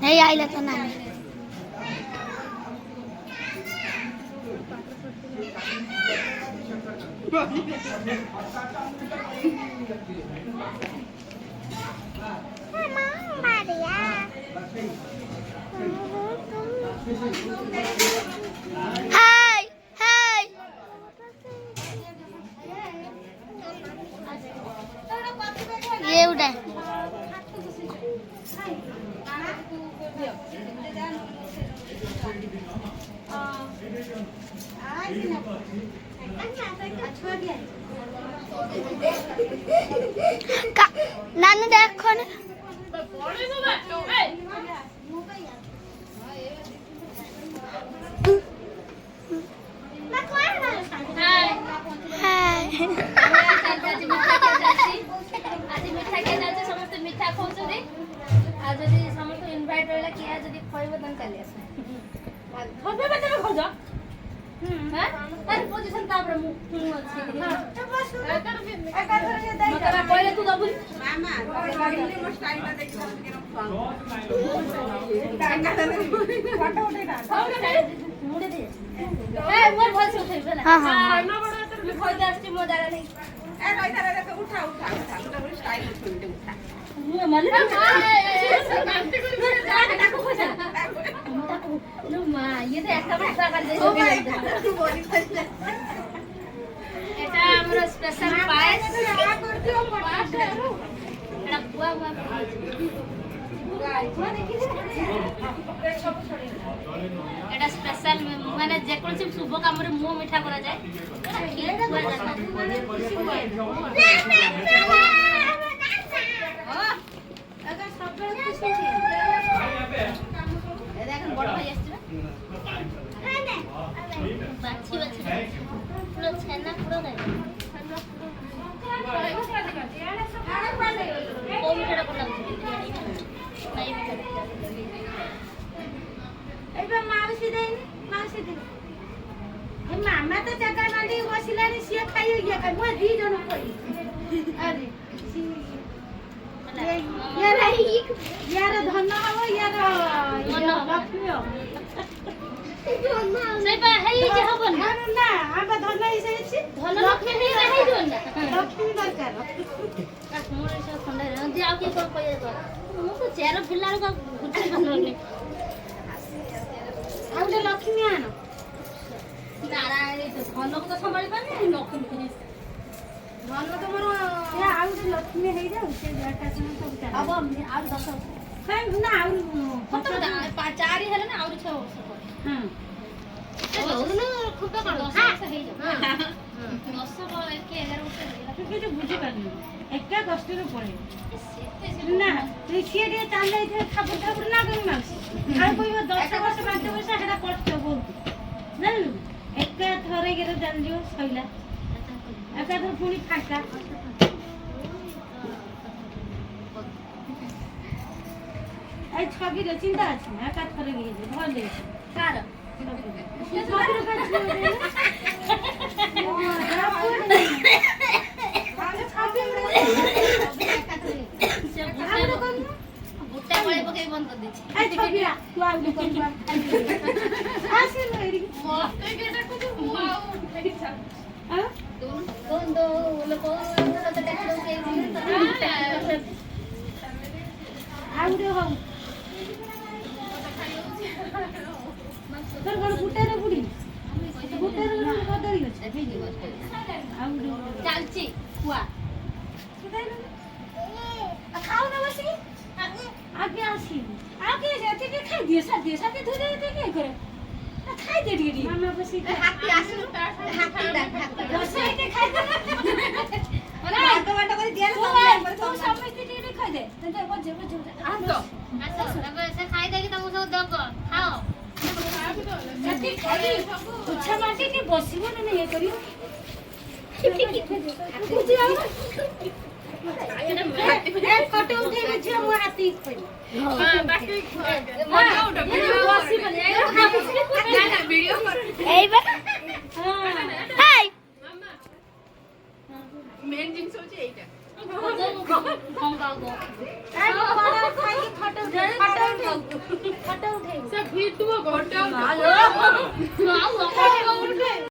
नहीं आइला तो ना हाय हाय ये उड़ा नानू देखो ना এটা স্পেশাল মানে যে কোন শুভ কামরে মুহ মিঠা করা যায় দেখেন বড় ভাই আসছে বাচ্চি বাচ্চি পুরো ছানা পুরো গায় ও মিঠাটা করলাম নাই মিঠা এইবা মাউসি দেন ଏ ମାମା ତ ଜାଗା ବାନ୍ଧି ବସିଲାଣି ସିଏ ଖାଇ ଇଏ ଖାଇ ମୁଁ ଦି ଜଣ କହି ଆରେ यार धन हव यार लक्ष्मी हो से बा हेई जे हबन ना आबा धन ही से धन लक्ष्मी नहीं रही जोन लक्ष्मी दरकार मोर से खंडा रे दि आ के कोन कय दो मु तो चेर पिल्ला का गुटे बनने आउले लक्ष्मी आनो तारा ए तो धन को तो संभाली पानी लक्ष्मी धन तो मोर ए आउ लक्ष्मी हेई जाऊ से बेटा से सब चाल अब आउ 10 काई ना आउ चारि हेले ना आउ 6 वर्ष हां ए बहुन खूब तो 10 वर्ष हेई जाऊ 10 पर 11 वर्ष तू के बुझी पानी एका कष्ट रे पड़े ना देखिए रे चाल थे खाबर खाबर ना करी माउसी आ कोई 10 वर्ष 5 वर्ष हेडा कष्ट बहुत जानलु एका थरे गेरे जान लियो सइला एका तो पुनी फाका ए छबी रे चिंता अछि एका थरे गेले भल दे कार छबी रे का छबी बुट्टा पळे पके बंद कर देछि ए छबी तू आ तू कर आसे मेरी मस्त केटा को माऊ हां दोन दो लोग तो देख लो के आउरे हो तर गण बुट्टा रे बुडी बुट्टा रे बदली गछ हेई आउरे चालची कुआ खाओ ना बसी आगे आसी आगे जाते के खाई दिए साथे धरे दे के करे खाई दे रे मामा बसी हाथी आसी हाथी बसी के खाई दे अरे ପୁଛା ମାଟି ଟିକେ ବସିବ ନା ଇଏ କରିବ ଫଟୋ ଉଠେଇବ ଝିଅ ମୋ ହାତୀ मेन जिनिस होची एटा ଫଟୋ ଉଠେଇବ सब हिट हुआ घोटा